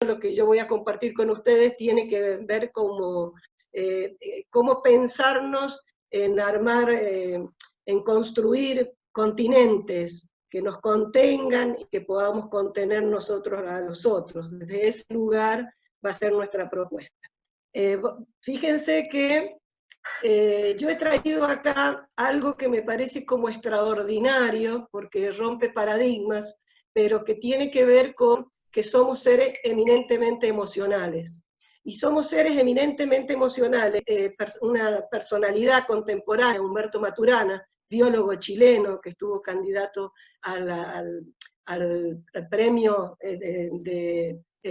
lo que yo voy a compartir con ustedes tiene que ver cómo pensarnos en armar, en construir continentes que nos contengan y que podamos contener nosotros a los otros. Desde ese lugar va a ser nuestra propuesta. Fíjense que yo he traído acá algo que me parece como extraordinario, porque rompe paradigmas, pero que tiene que ver con que somos seres eminentemente emocionales. Y somos seres eminentemente emocionales. Una personalidad contemporánea, Humberto Maturana, biólogo chileno, que estuvo candidato al premio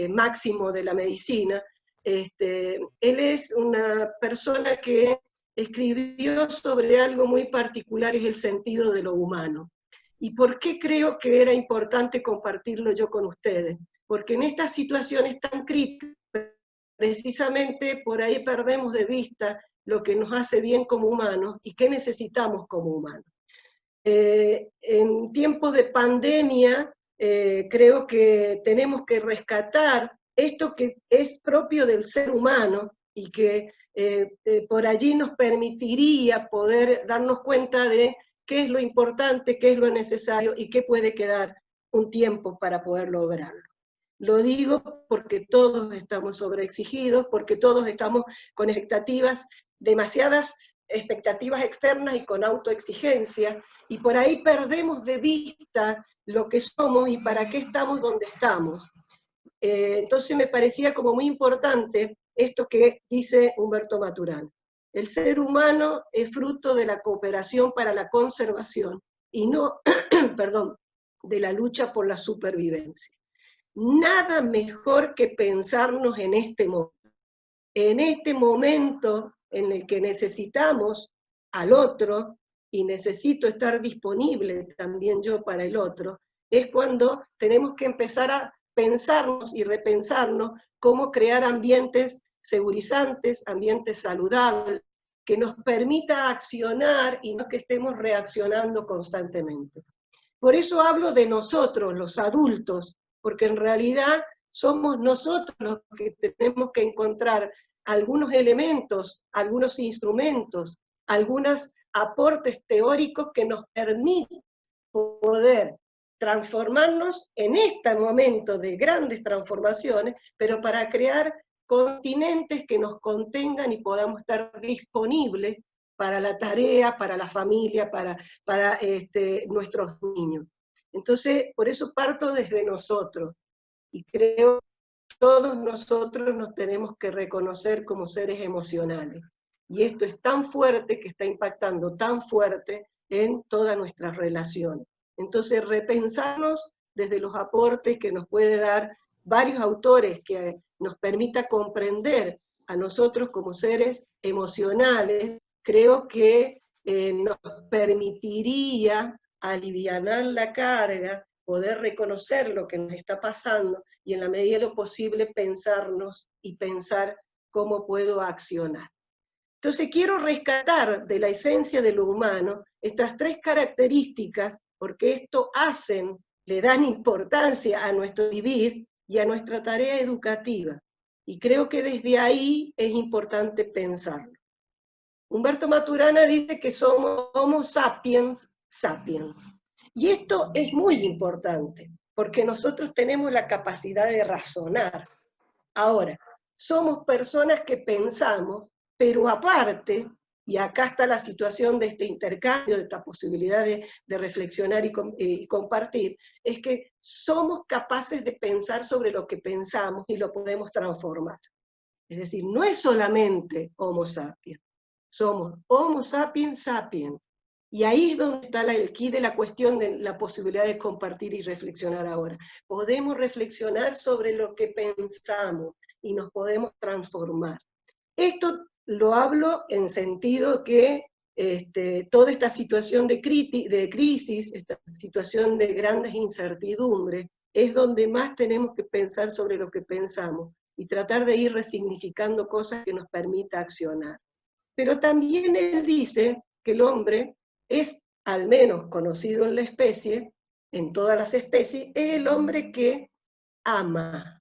máximo de la medicina, él es una persona que escribió sobre algo muy particular, es el sentido de lo humano. ¿Y por qué creo que era importante compartirlo yo con ustedes? Porque en estas situaciones tan críticas, precisamente por ahí perdemos de vista lo que nos hace bien como humanos y qué necesitamos como humanos. En tiempos de pandemia, creo que tenemos que rescatar esto que es propio del ser humano y que por allí nos permitiría poder darnos cuenta de qué es lo importante, qué es lo necesario y qué puede quedar un tiempo para poder lograrlo. Lo digo porque todos estamos sobreexigidos, porque todos estamos con expectativas, demasiadas expectativas externas y con autoexigencia, y por ahí perdemos de vista lo que somos y para qué estamos donde estamos. Entonces me parecía como muy importante esto que dice Humberto Maturana. El ser humano es fruto de la cooperación para la conservación y no, perdón, de la lucha por la supervivencia. Nada mejor que pensarnos en este momento en el que necesitamos al otro y necesito estar disponible también yo para el otro, es cuando tenemos que empezar a pensarnos y repensarnos cómo crear ambientes segurizantes, ambientes saludables, que nos permita accionar y no que estemos reaccionando constantemente. Por eso hablo de nosotros, los adultos, porque en realidad somos nosotros los que tenemos que encontrar algunos elementos, algunos instrumentos, algunos aportes teóricos que nos permitan poder transformarnos en este momento de grandes transformaciones, pero para crear continentes que nos contengan y podamos estar disponibles para la tarea, para la familia, para nuestros niños. Entonces, por eso parto desde nosotros, y creo que todos nosotros nos tenemos que reconocer como seres emocionales. Y esto es tan fuerte que está impactando tan fuerte en todas nuestras relaciones. Entonces, repensarnos desde los aportes que nos puede dar varios autores que nos permita comprender a nosotros como seres emocionales, creo que nos permitiría alivianar la carga, poder reconocer lo que nos está pasando y en la medida de lo posible pensarnos y pensar cómo puedo accionar. Entonces quiero rescatar de la esencia de lo humano estas tres características, porque esto le dan importancia a nuestro vivir y a nuestra tarea educativa. Y creo que desde ahí es importante pensarlo. Humberto Maturana dice que somos Homo sapiens sapiens. Y esto es muy importante, porque nosotros tenemos la capacidad de razonar. Ahora, somos personas que pensamos, pero aparte, y acá está la situación de este intercambio, de esta posibilidad de reflexionar y compartir, es que somos capaces de pensar sobre lo que pensamos y lo podemos transformar. Es decir, no es solamente Homo sapiens, somos Homo sapiens sapiens. Y ahí es donde está el quid de la cuestión de la posibilidad de compartir y reflexionar ahora. Podemos reflexionar sobre lo que pensamos y nos podemos transformar. Esto lo hablo en sentido que toda esta situación de crisis, esta situación de grandes incertidumbres, es donde más tenemos que pensar sobre lo que pensamos y tratar de ir resignificando cosas que nos permita accionar. Pero también él dice que el hombre es, al menos conocido en la especie, en todas las especies, es el hombre que ama.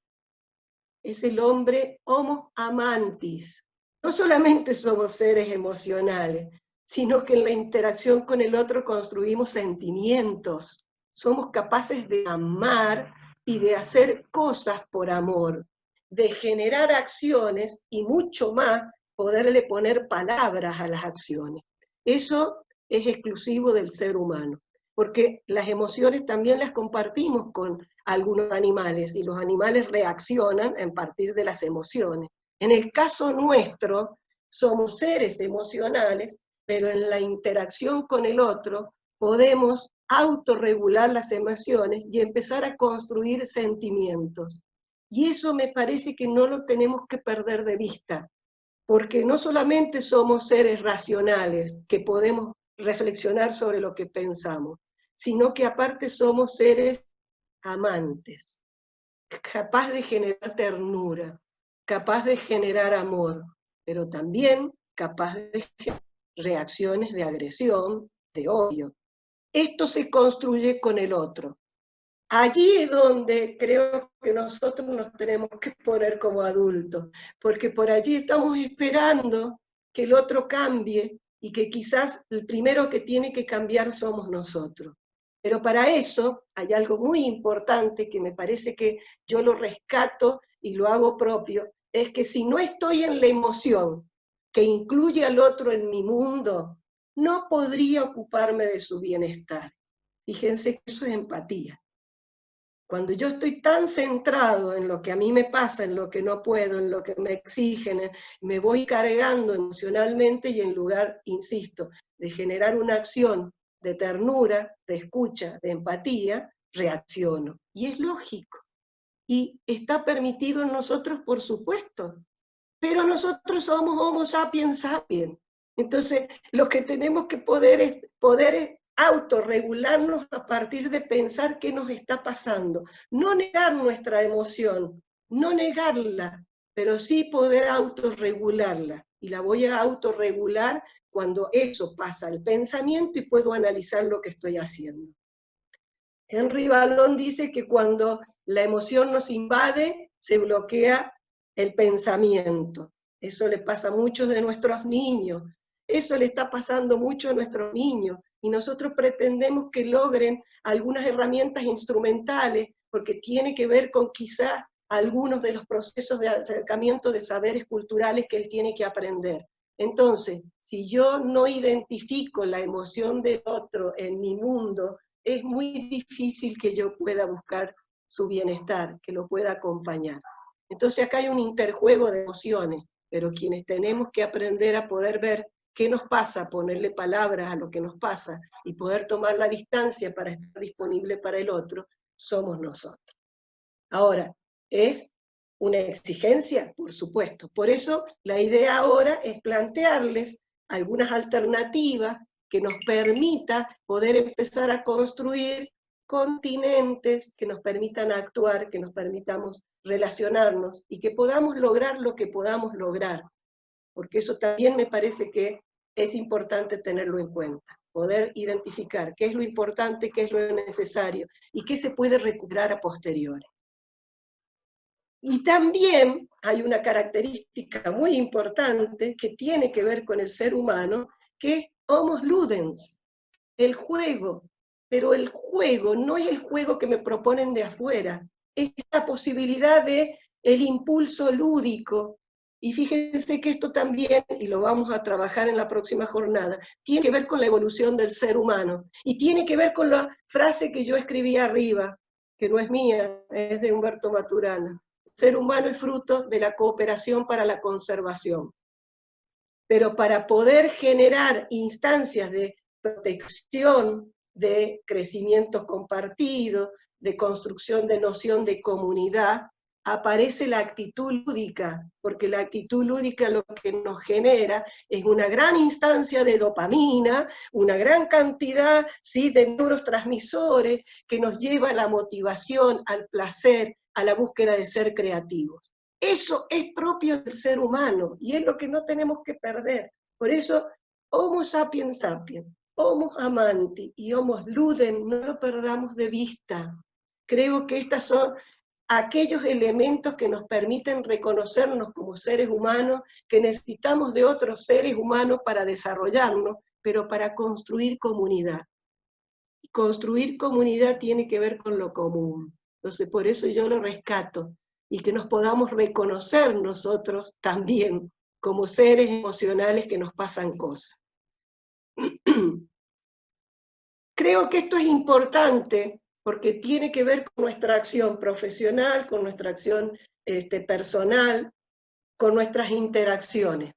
es el hombre homo amantis. No solamente somos seres emocionales, sino que en la interacción con el otro construimos sentimientos. Somos capaces de amar y de hacer cosas por amor, de generar acciones y mucho más, poderle poner palabras a las acciones. Eso es exclusivo del ser humano, porque las emociones también las compartimos con algunos animales y los animales reaccionan a partir de las emociones. En el caso nuestro, somos seres emocionales, pero en la interacción con el otro podemos autorregular las emociones y empezar a construir sentimientos. Y eso me parece que no lo tenemos que perder de vista, porque no solamente somos seres racionales que podemos reflexionar sobre lo que pensamos, sino que aparte somos seres amantes, capaz de generar ternura, capaz de generar amor, pero también capaz de generar reacciones de agresión, de odio. Esto se construye con el otro. Allí es donde creo que nosotros nos tenemos que poner como adultos, porque por allí estamos esperando que el otro cambie y que quizás el primero que tiene que cambiar somos nosotros. Pero para eso hay algo muy importante que me parece que yo lo rescato y lo hago propio, es que si no estoy en la emoción que incluye al otro en mi mundo, no podría ocuparme de su bienestar. Fíjense que eso es empatía. Cuando yo estoy tan centrado en lo que a mí me pasa, en lo que no puedo, en lo que me exigen, me voy cargando emocionalmente y en lugar, insisto, de generar una acción de ternura, de escucha, de empatía, reacciono. Y es lógico. Y está permitido en nosotros, por supuesto. Pero nosotros somos Homo sapiens sapiens. Entonces, lo que tenemos que poder es autorregularnos a partir de pensar qué nos está pasando. No negar nuestra emoción, no negarla, pero sí poder autorregularla. Y la voy a autorregular cuando eso pasa al pensamiento y puedo analizar lo que estoy haciendo. Henry Ballon dice que cuando la emoción nos invade, se bloquea el pensamiento. Eso le pasa a muchos de nuestros niños. Eso le está pasando mucho a nuestros niños. Y nosotros pretendemos que logren algunas herramientas instrumentales, porque tiene que ver con quizás algunos de los procesos de acercamiento de saberes culturales que él tiene que aprender. Entonces, si yo no identifico la emoción del otro en mi mundo, es muy difícil que yo pueda buscar su bienestar, que lo pueda acompañar. Entonces acá hay un interjuego de emociones, pero quienes tenemos que aprender a poder ver qué nos pasa, ponerle palabras a lo que nos pasa y poder tomar la distancia para estar disponible para el otro, somos nosotros. Ahora, ¿es una exigencia? Por supuesto. Por eso la idea ahora es plantearles algunas alternativas que nos permita poder empezar a construir continentes que nos permitan actuar, que nos permitamos relacionarnos y que podamos lograr lo que podamos lograr, porque eso también me parece que es importante tenerlo en cuenta, poder identificar qué es lo importante, qué es lo necesario y qué se puede recuperar a posteriori. Y también hay una característica muy importante que tiene que ver con el ser humano, que es homo ludens, el juego. Pero el juego no es el juego que me proponen de afuera, es la posibilidad de el impulso lúdico. Y fíjense que esto también, y lo vamos a trabajar en la próxima jornada, tiene que ver con la evolución del ser humano. Y tiene que ver con la frase que yo escribí arriba, que no es mía, es de Humberto Maturana. El ser humano es fruto de la cooperación para la conservación. Pero para poder generar instancias de protección, de crecimiento compartido, de construcción de noción de comunidad, aparece la actitud lúdica, porque la actitud lúdica lo que nos genera es una gran instancia de dopamina, una gran cantidad, ¿sí?, de neurotransmisores que nos lleva a la motivación, al placer, a la búsqueda de ser creativos. Eso es propio del ser humano y es lo que no tenemos que perder. Por eso, Homo sapiens sapiens, Homo amanti y Homo ludens, no lo perdamos de vista. Creo que estas son aquellos elementos que nos permiten reconocernos como seres humanos, que necesitamos de otros seres humanos para desarrollarnos, pero para construir comunidad. Y construir comunidad tiene que ver con lo común. Entonces, por eso yo lo rescato, y que nos podamos reconocer nosotros también como seres emocionales que nos pasan cosas. Creo que esto es importante porque tiene que ver con nuestra acción profesional, con nuestra acción personal, con nuestras interacciones.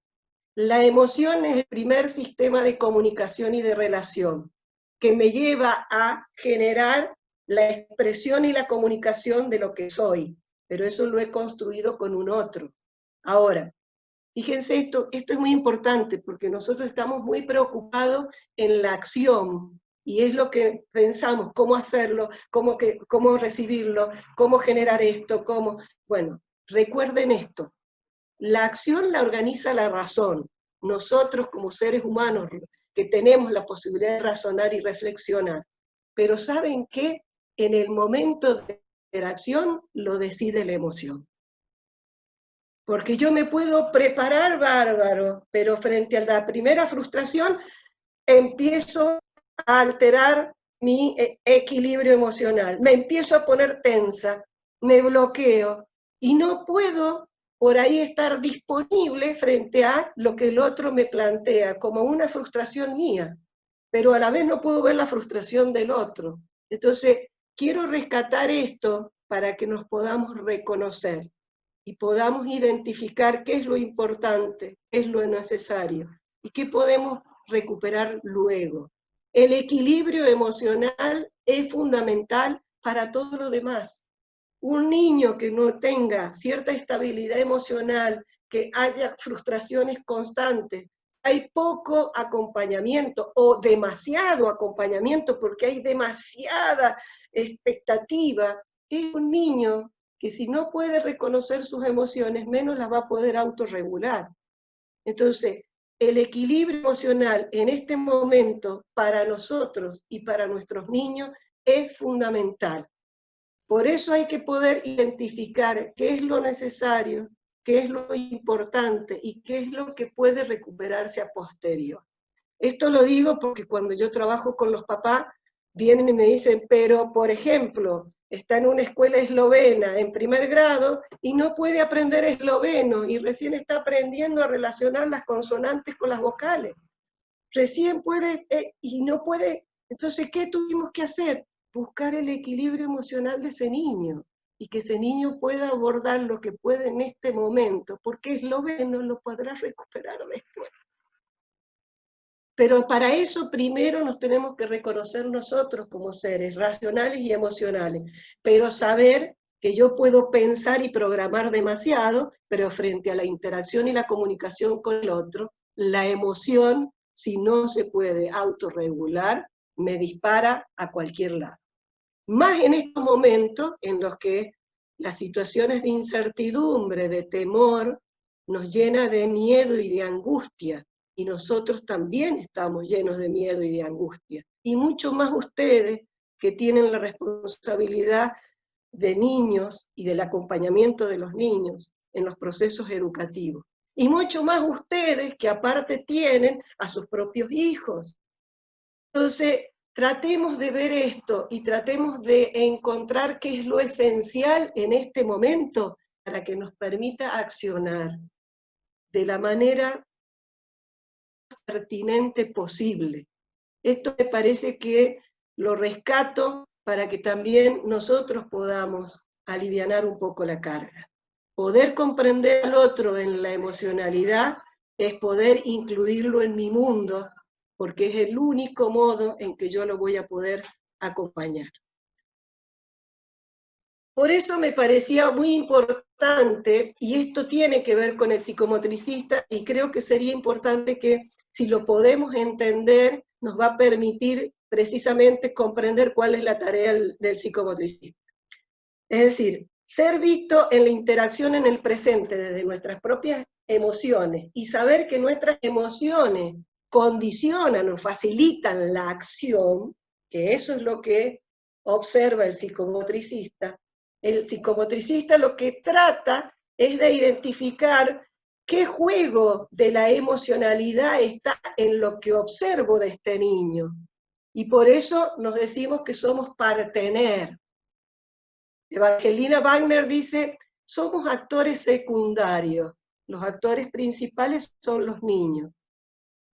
La emoción es el primer sistema de comunicación y de relación que me lleva a generar la expresión y la comunicación de lo que soy, pero eso lo he construido con un otro. Ahora, fíjense esto es muy importante porque nosotros estamos muy preocupados en la acción, y es lo que pensamos, cómo hacerlo, cómo recibirlo, cómo generar esto, cómo... Bueno, recuerden esto, la acción la organiza la razón. Nosotros como seres humanos que tenemos la posibilidad de razonar y reflexionar, pero ¿saben qué? En el momento de la acción lo decide la emoción. Porque yo me puedo preparar bárbaro, pero frente a la primera frustración empiezo a alterar mi equilibrio emocional, me empiezo a poner tensa, me bloqueo, y no puedo por ahí estar disponible frente a lo que el otro me plantea como una frustración mía, pero a la vez no puedo ver la frustración del otro. Entonces, quiero rescatar esto para que nos podamos reconocer y podamos identificar qué es lo importante, qué es lo necesario, y qué podemos recuperar luego. El equilibrio emocional es fundamental para todo lo demás. Un niño que no tenga cierta estabilidad emocional, que haya frustraciones constantes, hay poco acompañamiento o demasiado acompañamiento porque hay demasiada expectativa, es un niño que si no puede reconocer sus emociones, menos las va a poder autorregular. Entonces, el equilibrio emocional en este momento para nosotros y para nuestros niños es fundamental. Por eso hay que poder identificar qué es lo necesario, qué es lo importante y qué es lo que puede recuperarse a posterior. Esto lo digo porque cuando yo trabajo con los papás, vienen y me dicen, pero por ejemplo, está en una escuela eslovena en primer grado y no puede aprender esloveno y recién está aprendiendo a relacionar las consonantes con las vocales. Recién puede y no puede. Entonces, ¿qué tuvimos que hacer? Buscar el equilibrio emocional de ese niño y que ese niño pueda abordar lo que puede en este momento, porque esloveno lo podrá recuperar después. Pero para eso primero nos tenemos que reconocer nosotros como seres racionales y emocionales, pero saber que yo puedo pensar y programar demasiado, pero frente a la interacción y la comunicación con el otro, la emoción, si no se puede autorregular, me dispara a cualquier lado. Más en estos momentos en los que las situaciones de incertidumbre, de temor, nos llena de miedo y de angustia, y nosotros también estamos llenos de miedo y de angustia, y mucho más ustedes que tienen la responsabilidad de niños y del acompañamiento de los niños en los procesos educativos, y mucho más ustedes que aparte tienen a sus propios hijos. Entonces, tratemos de ver esto y tratemos de encontrar qué es lo esencial en este momento para que nos permita accionar de la manera más pertinente posible. Esto me parece que lo rescato para que también nosotros podamos alivianar un poco la carga. Poder comprender al otro en la emocionalidad es poder incluirlo en mi mundo, porque es el único modo en que yo lo voy a poder acompañar. Por eso me parecía muy importante, y esto tiene que ver con el psicomotricista, y creo que sería importante que si lo podemos entender, nos va a permitir precisamente comprender cuál es la tarea del psicomotricista. Es decir, ser visto en la interacción en el presente desde nuestras propias emociones y saber que nuestras emociones condicionan o facilitan la acción, que eso es lo que observa el psicomotricista, el psicomotricista lo que trata es de identificar qué juego de la emocionalidad está en lo que observo de este niño. Y por eso nos decimos que somos partener. Evangelina Wagner dice, somos actores secundarios, los actores principales son los niños.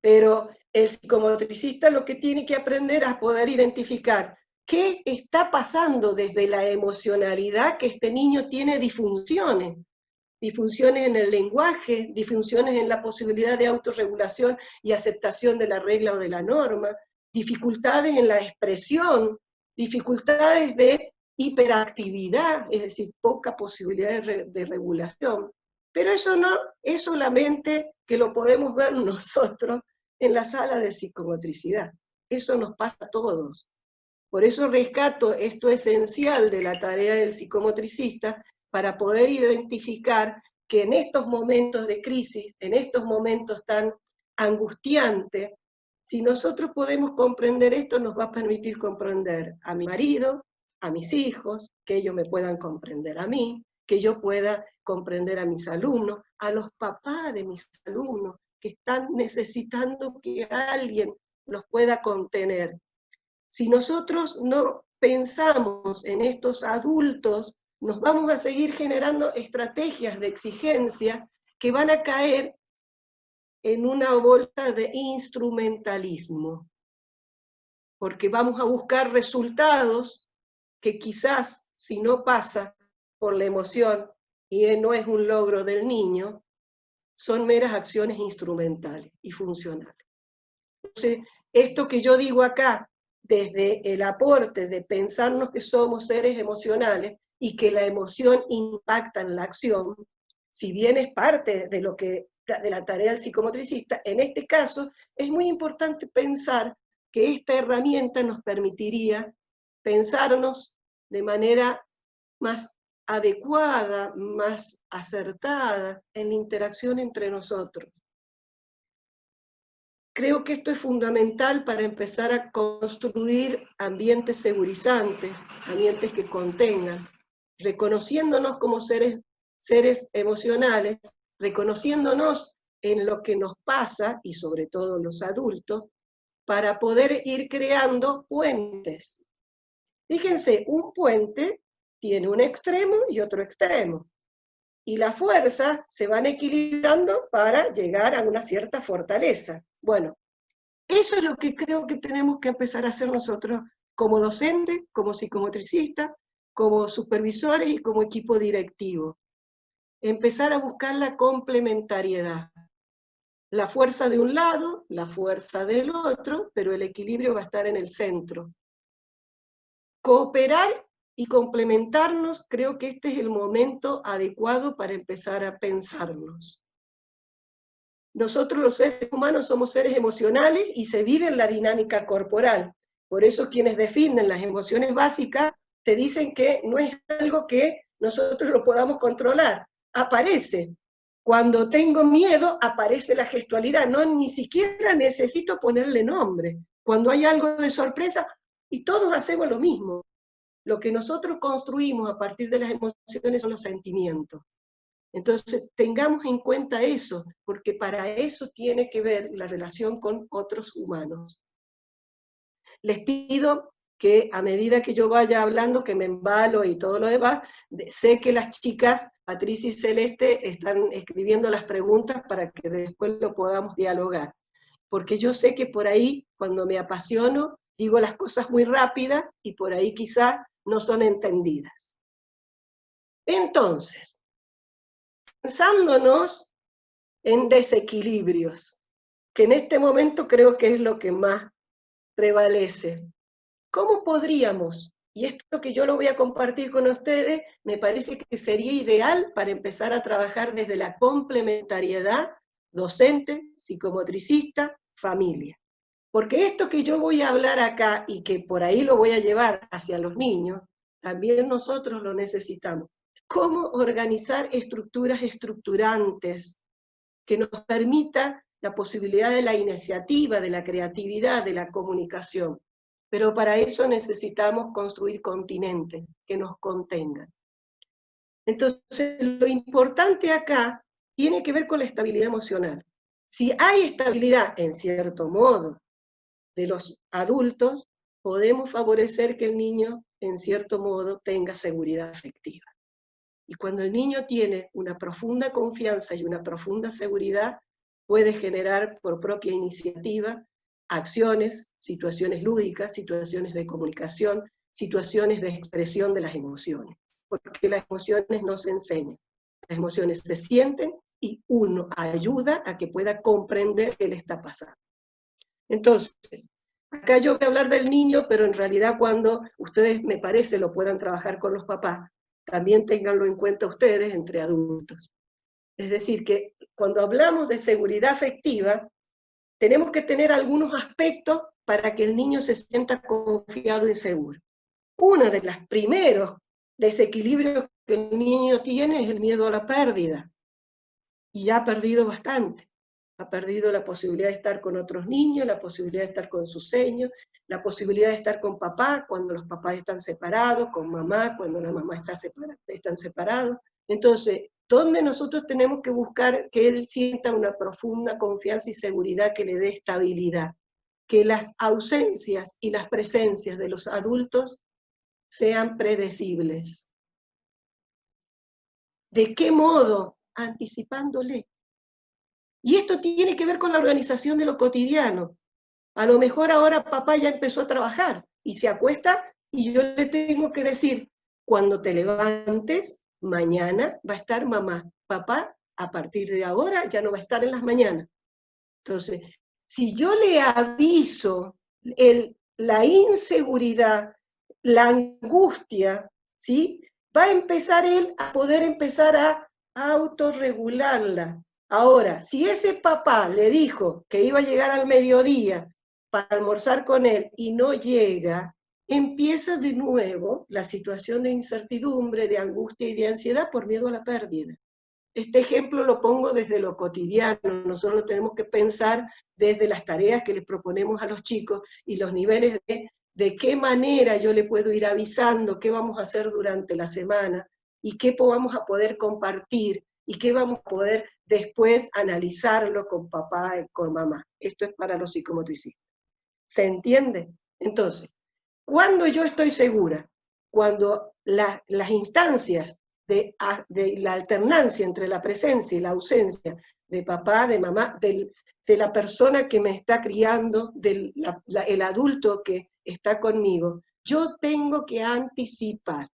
Pero el psicomotricista lo que tiene que aprender es a poder identificar qué está pasando desde la emocionalidad, que este niño tiene disfunciones en el lenguaje, disfunciones en la posibilidad de autorregulación y aceptación de la regla o de la norma, dificultades en la expresión, dificultades de hiperactividad, es decir, poca posibilidad de regulación. Pero eso no es solamente que lo podemos ver nosotros en la sala de psicomotricidad. Eso nos pasa a todos. Por eso rescato esto esencial de la tarea del psicomotricista, para poder identificar que en estos momentos de crisis, en estos momentos tan angustiantes, si nosotros podemos comprender esto, nos va a permitir comprender a mi marido, a mis hijos, que ellos me puedan comprender a mí, que yo pueda comprender a mis alumnos, a los papás de mis alumnos, que están necesitando que alguien los pueda contener. Si nosotros no pensamos en estos adultos, nos vamos a seguir generando estrategias de exigencia que van a caer en una bolsa de instrumentalismo, porque vamos a buscar resultados que quizás, si no pasa por la emoción y no es un logro del niño, son meras acciones instrumentales y funcionales. Entonces, esto que yo digo acá, desde el aporte de pensarnos que somos seres emocionales y que la emoción impacta en la acción, si bien es parte de la tarea del psicomotricista, en este caso es muy importante pensar que esta herramienta nos permitiría pensarnos de manera más adecuada, más acertada en la interacción entre nosotros. Creo que esto es fundamental para empezar a construir ambientes segurizantes, ambientes que contengan, reconociéndonos como seres emocionales, reconociéndonos en lo que nos pasa, y sobre todo los adultos, para poder ir creando puentes. Fíjense, un puente tiene un extremo y otro extremo, y las fuerzas se van equilibrando para llegar a una cierta fortaleza. Bueno, eso es lo que creo que tenemos que empezar a hacer nosotros como docentes, como psicomotricistas, como supervisores y como equipo directivo. Empezar a buscar la complementariedad. La fuerza de un lado, la fuerza del otro, pero el equilibrio va a estar en el centro. Cooperar y complementarnos, creo que este es el momento adecuado para empezar a pensarnos. Nosotros los seres humanos somos seres emocionales y se vive en la dinámica corporal. Por eso quienes definen las emociones básicas te dicen que no es algo que nosotros lo podamos controlar. Aparece. Cuando tengo miedo, aparece la gestualidad. No, ni siquiera necesito ponerle nombre. Cuando hay algo de sorpresa, y todos hacemos lo mismo. Lo que nosotros construimos a partir de las emociones son los sentimientos. Entonces, tengamos en cuenta eso, porque para eso tiene que ver la relación con otros humanos. Les pido que a medida que yo vaya hablando, que me embalo y todo lo demás, sé que las chicas, Patricia y Celeste, están escribiendo las preguntas para que después lo podamos dialogar. Porque yo sé que por ahí, cuando me apasiono, digo las cosas muy rápidas y por ahí quizás no son entendidas. Entonces, pensándonos en desequilibrios, que en este momento creo que es lo que más prevalece. ¿Cómo podríamos, y esto que yo lo voy a compartir con ustedes, me parece que sería ideal para empezar a trabajar desde la complementariedad docente, psicomotricista, familia? Porque esto que yo voy a hablar acá y que por ahí lo voy a llevar hacia los niños, también nosotros lo necesitamos. ¿Cómo organizar estructuras estructurantes que nos permita la posibilidad de la iniciativa, de la creatividad, de la comunicación? Pero para eso necesitamos construir continentes que nos contengan. Entonces, lo importante acá tiene que ver con la estabilidad emocional. Si hay estabilidad, en cierto modo, de los adultos, podemos favorecer que el niño, en cierto modo, tenga seguridad afectiva. Y cuando el niño tiene una profunda confianza y una profunda seguridad, puede generar por propia iniciativa acciones, situaciones lúdicas, situaciones de comunicación, situaciones de expresión de las emociones. Porque las emociones no se enseñan, las emociones se sienten y uno ayuda a que pueda comprender qué le está pasando. Entonces, acá yo voy a hablar del niño, pero en realidad cuando ustedes, me parece, lo puedan trabajar con los papás, también ténganlo en cuenta ustedes entre adultos. Es decir, que cuando hablamos de seguridad afectiva, tenemos que tener algunos aspectos para que el niño se sienta confiado y seguro. Uno de los primeros desequilibrios que el niño tiene es el miedo a la pérdida, y ya ha perdido bastante. Ha perdido la posibilidad de estar con otros niños, la posibilidad de estar con sus seños, la posibilidad de estar con papá cuando los papás están separados, con mamá cuando la mamá está están separados. Entonces, ¿dónde nosotros tenemos que buscar que él sienta una profunda confianza y seguridad que le dé estabilidad? Que las ausencias y las presencias de los adultos sean predecibles. ¿De qué modo? Anticipándole. Y esto tiene que ver con la organización de lo cotidiano. A lo mejor ahora papá ya empezó a trabajar y se acuesta y yo le tengo que decir, cuando te levantes, mañana va a estar mamá. Papá, a partir de ahora, ya no va a estar en las mañanas. Entonces, si yo le aviso la inseguridad, la angustia, ¿sí? Va a empezar él a poder empezar a autorregularla. Ahora, si ese papá le dijo que iba a llegar al mediodía para almorzar con él y no llega, empieza de nuevo la situación de incertidumbre, de angustia y de ansiedad por miedo a la pérdida. Este ejemplo lo pongo desde lo cotidiano, nosotros tenemos que pensar desde las tareas que les proponemos a los chicos y los niveles de qué manera yo le puedo ir avisando qué vamos a hacer durante la semana y qué vamos a poder compartir y qué vamos a poder después analizarlo con papá y con mamá. Esto es para los psicomotricistas. ¿Se entiende? Entonces, ¿cuándo yo estoy segura? Cuando las instancias de la alternancia entre la presencia y la ausencia de papá, de mamá, de la persona que me está criando, el adulto que está conmigo, yo tengo que anticipar.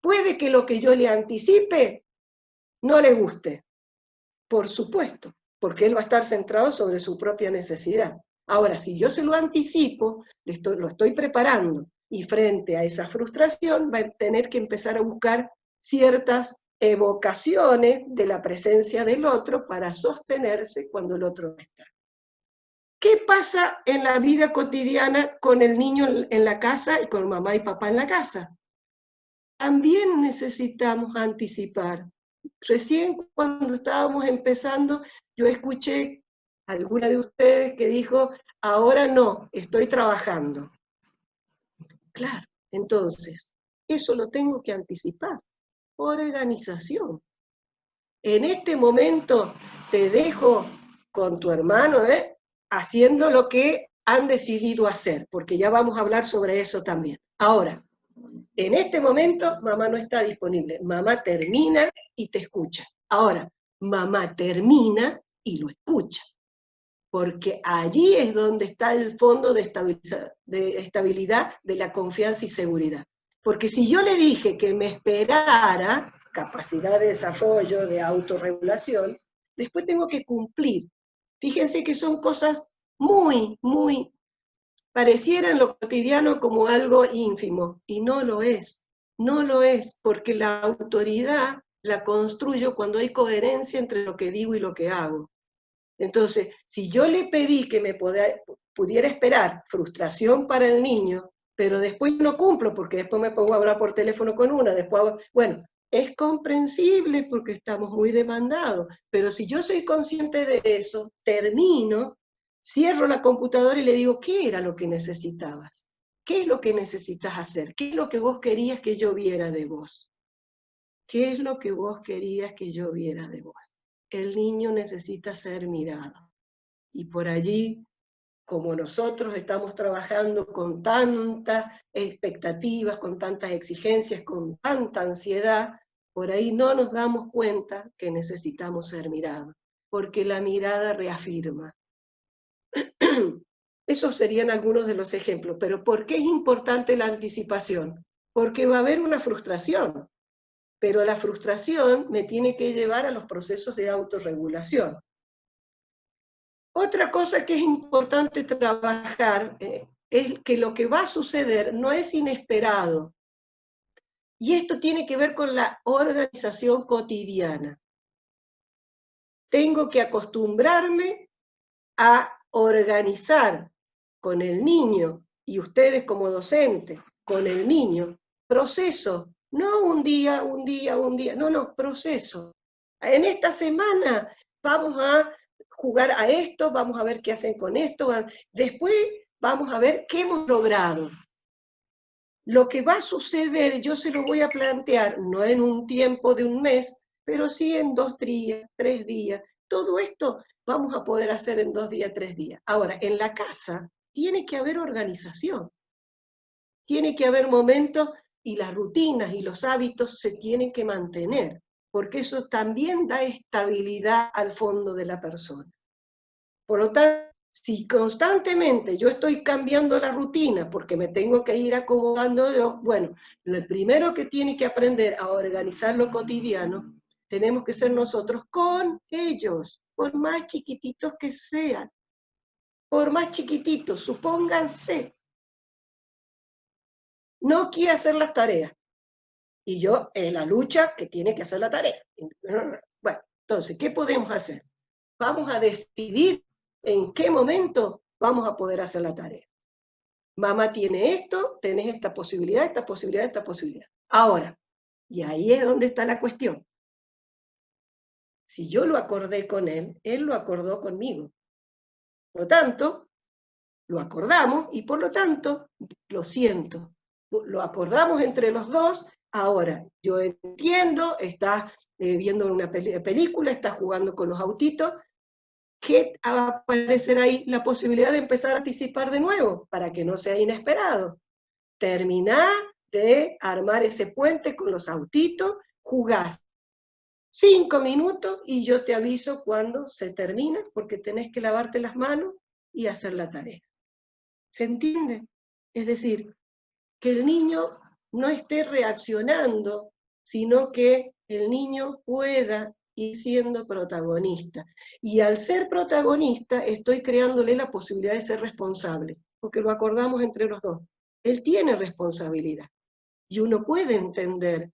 Puede que lo que yo le anticipe no le guste, por supuesto, porque él va a estar centrado sobre su propia necesidad. Ahora, si yo se lo anticipo, lo estoy preparando, y frente a esa frustración va a tener que empezar a buscar ciertas evocaciones de la presencia del otro para sostenerse cuando el otro no está. ¿Qué pasa en la vida cotidiana con el niño en la casa y con mamá y papá en la casa? También necesitamos anticipar. Recién cuando estábamos empezando, yo escuché a alguna de ustedes que dijo, ahora no, estoy trabajando. Claro, entonces, eso lo tengo que anticipar. Organización. En este momento te dejo con tu hermano, haciendo lo que han decidido hacer, porque ya vamos a hablar sobre eso también. Ahora, en este momento, mamá no está disponible. Mamá termina y te escucha. Ahora, mamá termina y lo escucha. Porque allí es donde está el fondo de estabilidad de la confianza y seguridad. Porque si yo le dije que me esperara, capacidad de desarrollo, de autorregulación, después tengo que cumplir. Fíjense que son cosas muy, muy pareciera en lo cotidiano como algo ínfimo, y no lo es. No lo es, porque la autoridad la construyo cuando hay coherencia entre lo que digo y lo que hago. Entonces, si yo le pedí que me pudiera esperar frustración para el niño, pero después no cumplo, porque después me pongo a hablar por teléfono con una, después, bueno, es comprensible porque estamos muy demandados, pero si yo soy consciente de eso, termino, cierro la computadora y le digo, ¿qué era lo que necesitabas? ¿Qué es lo que necesitas hacer? ¿Qué es lo que vos querías que yo viera de vos? ¿qué es lo que vos querías que yo viera de vos? El niño necesita ser mirado. Y por allí, como nosotros estamos trabajando con tantas expectativas, con tantas exigencias, con tanta ansiedad, por ahí no nos damos cuenta que necesitamos ser mirados, porque la mirada reafirma. Esos serían algunos de los ejemplos, pero ¿por qué es importante la anticipación? Porque va a haber una frustración, pero la frustración me tiene que llevar a los procesos de autorregulación. Otra cosa que es importante trabajar es que lo que va a suceder no es inesperado. Y esto tiene que ver con la organización cotidiana. Tengo que acostumbrarme a organizar con el niño, y ustedes como docentes, con el niño, proceso, no un día, no, proceso. En esta semana vamos a jugar a esto, vamos a ver qué hacen con esto, después vamos a ver qué hemos logrado. Lo que va a suceder, yo se lo voy a plantear, no en un tiempo de un mes, pero sí en 2 días, 3 días. Todo esto vamos a poder hacer en 2 días, 3 días. Ahora, en la casa tiene que haber organización, tiene que haber momentos y las rutinas y los hábitos se tienen que mantener, porque eso también da estabilidad al fondo de la persona. Por lo tanto, si constantemente yo estoy cambiando la rutina porque me tengo que ir acomodando yo, bueno, lo primero que tiene que aprender a organizar lo cotidiano, tenemos que ser nosotros con ellos, por más chiquititos que sean, por más chiquititos, supónganse, no quiere hacer las tareas, y yo en la lucha que tiene que hacer la tarea. Bueno, entonces, ¿qué podemos hacer? Vamos a decidir en qué momento vamos a poder hacer la tarea. Mamá tiene esto, tenés esta posibilidad, esta posibilidad, esta posibilidad. Ahora, y ahí es donde está la cuestión. Si yo lo acordé con él lo acordó conmigo. Por lo tanto, lo acordamos y por lo tanto, lo siento. Lo acordamos entre los dos. Ahora, yo entiendo, estás viendo una película, estás jugando con los autitos, que va a aparecer ahí la posibilidad de empezar a anticipar de nuevo, para que no sea inesperado. Terminá de armar ese puente con los autitos, jugás 5 minutos y yo te aviso cuando se termina, porque tenés que lavarte las manos y hacer la tarea. ¿Se entiende? Es decir, que el niño no esté reaccionando, sino que el niño pueda ir siendo protagonista. Y al ser protagonista, estoy creándole la posibilidad de ser responsable, porque lo acordamos entre los dos. Él tiene responsabilidad. Y uno puede entender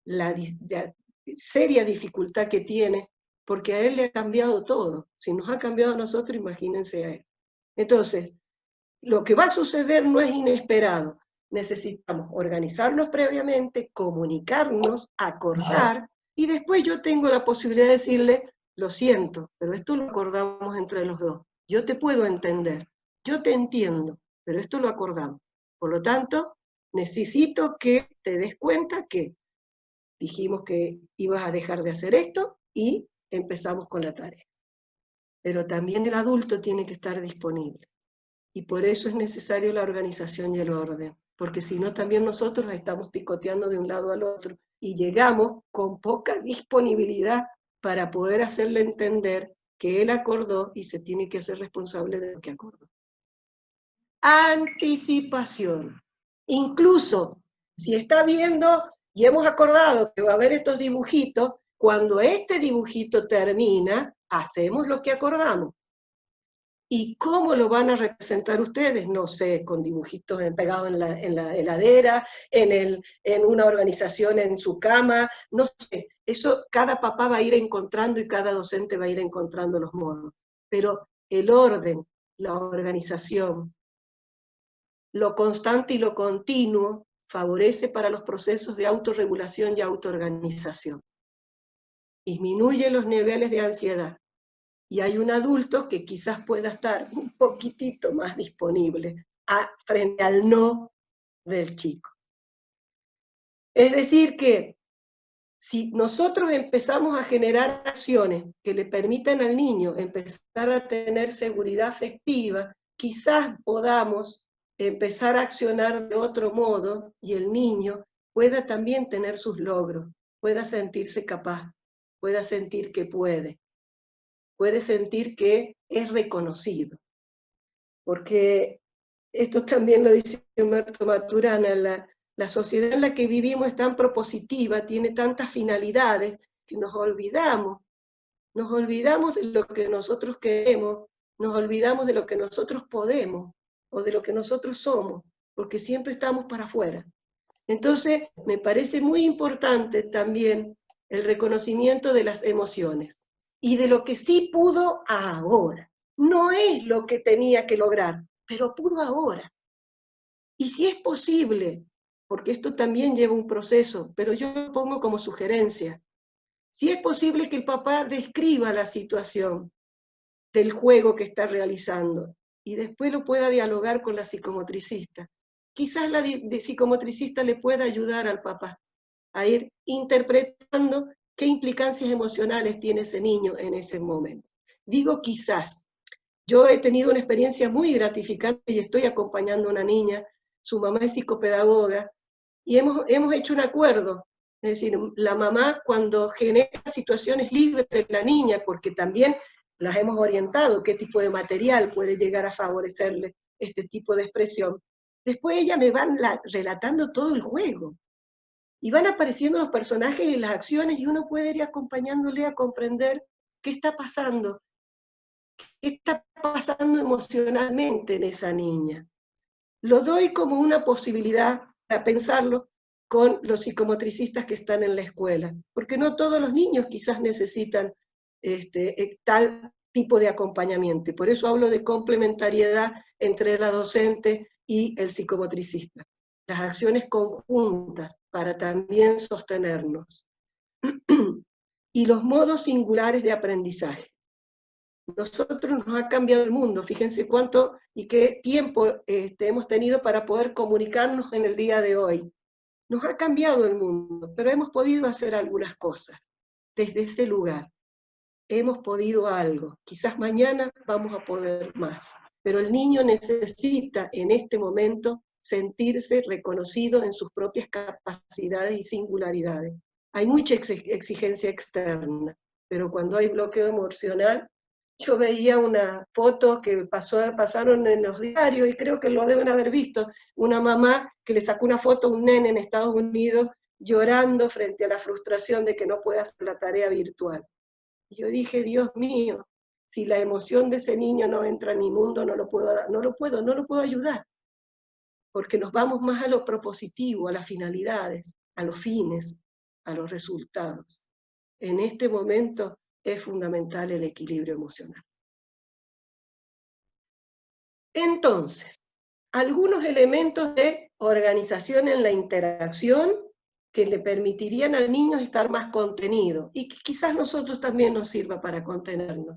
la seria dificultad que tiene, porque a él le ha cambiado todo. Si nos ha cambiado a nosotros, imagínense a él. Entonces, lo que va a suceder no es inesperado. Necesitamos organizarnos previamente, comunicarnos, acordar, y después yo tengo la posibilidad de decirle, lo siento, pero esto lo acordamos entre los dos. Yo te puedo entender, yo te entiendo, pero esto lo acordamos. Por lo tanto, necesito que te des cuenta que dijimos que ibas a dejar de hacer esto y empezamos con la tarea. Pero también el adulto tiene que estar disponible. Y por eso es necesario la organización y el orden, porque si no también nosotros estamos picoteando de un lado al otro y llegamos con poca disponibilidad para poder hacerle entender que él acordó y se tiene que hacer responsable de lo que acordó. Anticipación. Incluso si está viendo y hemos acordado que va a haber estos dibujitos, cuando este dibujito termina, hacemos lo que acordamos. ¿Y cómo lo van a representar ustedes? No sé, con dibujitos pegados en la heladera, en una organización en su cama, no sé. Eso cada papá va a ir encontrando y cada docente va a ir encontrando los modos. Pero el orden, la organización, lo constante y lo continuo favorece para los procesos de autorregulación y autoorganización. Disminuye los niveles de ansiedad. Y hay un adulto que quizás pueda estar un poquitito más disponible frente al no del chico. Es decir que Si nosotros empezamos a generar acciones que le permitan al niño empezar a tener seguridad afectiva, quizás podamos empezar a accionar de otro modo y el niño pueda también tener sus logros, pueda sentirse capaz, pueda sentir que puede sentir que es reconocido. Porque esto también lo dice Humberto Maturana, la sociedad en la que vivimos es tan propositiva, tiene tantas finalidades, que nos olvidamos de lo que nosotros queremos, nos olvidamos de lo que nosotros podemos, o de lo que nosotros somos, porque siempre estamos para afuera. Entonces, me parece muy importante también el reconocimiento de las emociones, y de lo que sí pudo ahora. No es lo que tenía que lograr, pero pudo ahora. Y si es posible, porque esto también lleva un proceso, pero yo lo pongo como sugerencia, si es posible que el papá describa la situación del juego que está realizando y después lo pueda dialogar con la psicomotricista. Quizás la psicomotricista le pueda ayudar al papá a ir interpretando qué implicancias emocionales tiene ese niño en ese momento. Digo quizás. Yo he tenido una experiencia muy gratificante y estoy acompañando a una niña, su mamá es psicopedagoga, y hemos hecho un acuerdo. Es decir, la mamá cuando genera situaciones libres de la niña, porque también las hemos orientado, qué tipo de material puede llegar a favorecerle este tipo de expresión, después ella me van relatando todo el juego. Y van apareciendo los personajes y las acciones y uno puede ir acompañándole a comprender qué está pasando emocionalmente en esa niña. Lo doy como una posibilidad para pensarlo con los psicomotricistas que están en la escuela, porque no todos los niños quizás necesitan tal tipo de acompañamiento, y por eso hablo de complementariedad entre la docente y el psicomotricista, las acciones conjuntas para también sostenernos. Y los modos singulares de aprendizaje. Nosotros nos ha cambiado el mundo, fíjense cuánto y qué tiempo hemos tenido para poder comunicarnos en el día de hoy. Nos ha cambiado el mundo, pero hemos podido hacer algunas cosas desde ese lugar. Hemos podido algo, quizás mañana vamos a poder más, pero el niño necesita en este momento sentirse reconocido en sus propias capacidades y singularidades. Hay mucha exigencia externa, pero cuando hay bloqueo emocional, yo veía una foto que pasaron en los diarios, y creo que lo deben haber visto, una mamá que le sacó una foto a un nene en Estados Unidos llorando frente a la frustración de que no puede hacer la tarea virtual. Y yo dije, Dios mío, si la emoción de ese niño no entra en mi mundo, no lo puedo ayudar, porque nos vamos más a lo propositivo, a las finalidades, a los fines, a los resultados. En este momento es fundamental el equilibrio emocional. Entonces, algunos elementos de organización en la interacción que le permitirían al niño estar más contenido, y que quizás nosotros también nos sirva para contenernos.